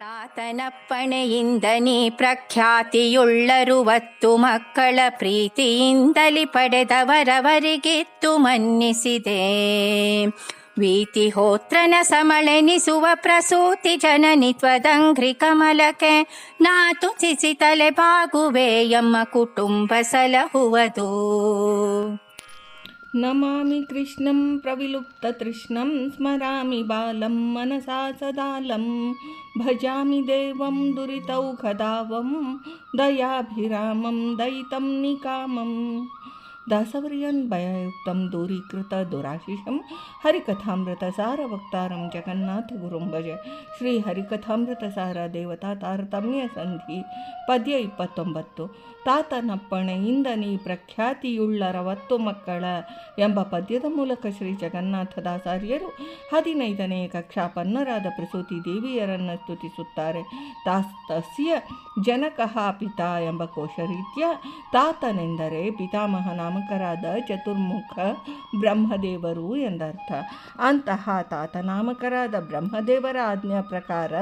ತಾತನಪ್ಪಣೆಯಿಂದ ನೀ ಪ್ರಖ್ಯಾತಿಯುಳ್ಳರುವತ್ತು ಮಕ್ಕಳ ಪ್ರೀತಿಯಿಂದಲಿ ಪಡೆದವರವರಿಗಿತ್ತು ಮನ್ನಿಸಿದೆ. ವೀತಿಹೋತ್ರನ ಸಮಳೆನಿಸುವ ಪ್ರಸೂತಿ ಜನನಿ ತ್ವದಂಘ್ರಿ ಕಮಲಕ್ಕೆ ನಾತುಚಿಸಿ ತಲೆ ಬಾಗುವೆ ಎಮ್ಮ ಕುಟುಂಬ ಸಲಹುವುದು. ನಮಾಮಿ ಕೃಷ್ಣಂ ಪ್ರವಿಲುಪ್ತತೃಷ್ಣಂ ಸ್ಮರಾಮಿ ಬಾಲಂ ಮನಸಾ ಸದಾಲಂ ಭಜಾಮಿ ದೇವಂ ದುರಿತೌಖದಾವಂ ದಯಾಭಿರಾಮಂ ದಯಿತಂ ನಿಕಾಮಂ. ದಾಸವರ್ಯನ್ ಭಯಯುಕ್ತಂ ದೂರೀಕೃತ ದುರಾಶಿಷಂ ಹರಿಕಥಾಮೃತ ಸಾರ ವಕ್ತಾರಂ ಜಗನ್ನಾಥ ಗುರುಂ ಭಜ. ಶ್ರೀ ಹರಿಕಥಾಮೃತ ಸಾರ ದೇವತಾ ತಾರತಮ್ಯ ಸಂಧಿ ಪದ್ಯ 29. ತಾತನಪ್ಪಣೆಯಿಂದ ನೀ ಪ್ರಖ್ಯಾತಿಯುಳ್ಳರವತ್ತು ಮಕ್ಕಳ ಎಂಬ ಪದ್ಯದ ಮೂಲಕ ಶ್ರೀ ಜಗನ್ನಾಥದಾಸಾರ್ಯರು 15ನೇ ಕಕ್ಷಾಪನ್ನರಾದ ಪ್ರಸೂತಿ ದೇವಿಯರನ್ನು ಸ್ತುತಿಸುತ್ತಾರೆ. ತಸ್ಯ ಜನಕಃ ಪಿತಾ ಎಂಬ ಕೋಶರೀತ್ಯ ತಾತನೆಂದರೆ ಪಿತಾಮಹ ನಾಮಕರಾದ ಚತುರ್ಮುಖ ಬ್ರಹ್ಮದೇವರು ಎಂದರ್ಥ. ಅಂತಹ ತಾತನಾಮಕರಾದ ಬ್ರಹ್ಮದೇವರ ಆಜ್ಞಾ ಪ್ರಕಾರ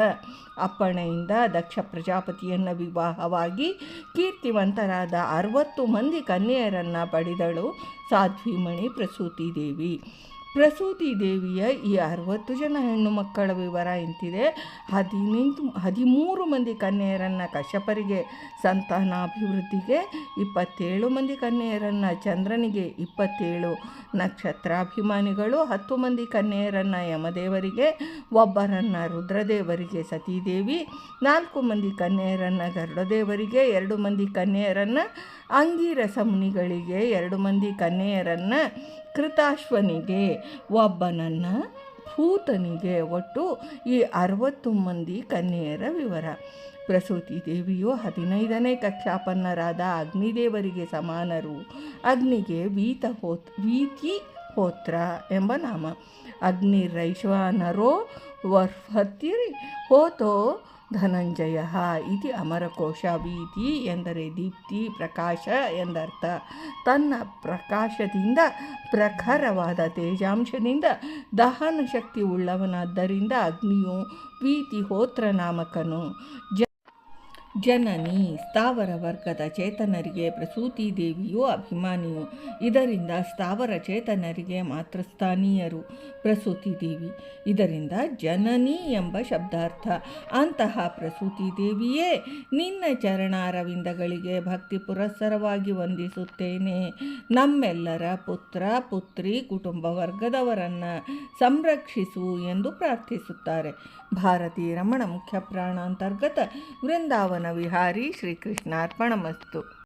ಅಪ್ಪಣೆಯಿಂದ ದಕ್ಷ ಪ್ರಜಾಪತಿಯನ್ನು ವಿವಾಹವಾಗಿ ಕೀರ್ತಿವಂತರಾದ 60 ಮಂದಿ ಕನ್ಯೆಯರನ್ನು ಪಡೆದಳು ಸಾಧ್ವಿಮಣಿ ಪ್ರಸೂತಿ ದೇವಿ. ಪ್ರಸೂತಿ ದೇವಿಯ ಈ 60 ಜನ ಹೆಣ್ಣು ಮಕ್ಕಳ ವಿವರ ಇಂತಿದೆ. 13 ಮಂದಿ ಕನ್ಯೆಯರನ್ನು ಕಶ್ಯಪರಿಗೆ ಸಂತಾನಾಭಿವೃದ್ಧಿಗೆ, 27 ಮಂದಿ ಕನ್ಯೆಯರನ್ನು ಚಂದ್ರನಿಗೆ, 27 ನಕ್ಷತ್ರಾಭಿಮಾನಿಗಳು, 10 ಮಂದಿ ಕನ್ಯೆಯರನ್ನು ಯಮದೇವರಿಗೆ, ಒಬ್ಬರನ್ನು ರುದ್ರದೇವರಿಗೆ ಸತೀದೇವಿ, 4 ಮಂದಿ ಕನ್ಯೆಯರನ್ನು ಗರುಡದೇವರಿಗೆ, 2 ಮಂದಿ ಕನ್ಯೆಯರನ್ನು ಅಂಗೀರಸ ಮುನಿಗಳಿಗೆ, 2 ಮಂದಿ ಕನ್ಯೆಯರನ್ನು ಕೃತಾಶ್ವನಿಗೆ, ಒಬ್ಬನನ್ನು ಭೂತನಿಗೆ. ಒಟ್ಟು ಈ 60 ಮಂದಿ ಕನ್ಯೆಯರ ವಿವರ. ಪ್ರಸೂತಿ ದೇವಿಯು 15ನೇ ಕಕ್ಷಾಪನ್ನರಾದ ಅಗ್ನಿದೇವರಿಗೆ ಸಮಾನರು. ಅಗ್ನಿಗೆ ವೀತಿಹೋತ್ರ ಎಂಬ ನಾಮ. ಅಗ್ನಿರೈಶ್ವಾನರೋ ವರ್ಹತಿರಿ ಹೋತೋ ಧನಂಜಯ ಇತಿ ಅಮರಕೋಶ. ವೀತಿ ಎಂದರೆ ದೀಪ್ತಿ, ಪ್ರಕಾಶ ಎಂದರ್ಥ. ತನ್ನ ಪ್ರಕಾಶದಿಂದ, ಪ್ರಖರವಾದ ತೇಜಾಂಶದಿಂದ ದಹನ ಶಕ್ತಿ ಉಳ್ಳವನಾದ್ದರಿಂದ ಅಗ್ನಿಯು ವೀತಿಹೋತ್ರ ನಾಮಕನು. ಜನನಿ ಸ್ಥಾವರ ವರ್ಗದ ಚೇತನರಿಗೆ ಪ್ರಸೂತಿ ದೇವಿಯು ಅಭಿಮಾನಿಯು. ಇದರಿಂದ ಸ್ಥಾವರ ಚೇತನರಿಗೆ ಮಾತೃಸ್ಥಾನೀಯರು ಪ್ರಸೂತಿ ದೇವಿ. ಇದರಿಂದ ಜನನಿ ಎಂಬ ಶಬ್ದಾರ್ಥ. ಅಂತಹ ಪ್ರಸೂತಿ ದೇವಿಯೇ ನಿನ್ನ ಚರಣಾರವಿಂದಗಳಿಗೆ ಭಕ್ತಿ ಪುರಸ್ಸರವಾಗಿ ವಂದಿಸುತ್ತೇನೆ. ನಮ್ಮೆಲ್ಲರ ಪುತ್ರ ಪುತ್ರಿ ಕುಟುಂಬ ವರ್ಗದವರನ್ನು ಸಂರಕ್ಷಿಸು ಎಂದು ಪ್ರಾರ್ಥಿಸುತ್ತಾರೆ. ಭಾರತೀ ರಮಣ ಮುಖ್ಯ ಪ್ರಾಣಾಂತರ್ಗತ ವೃಂದಾವನ ವಿಹಾರಿ ಶ್ರೀಕೃಷ್ಣಾರ್ಪಣಮಸ್ತು.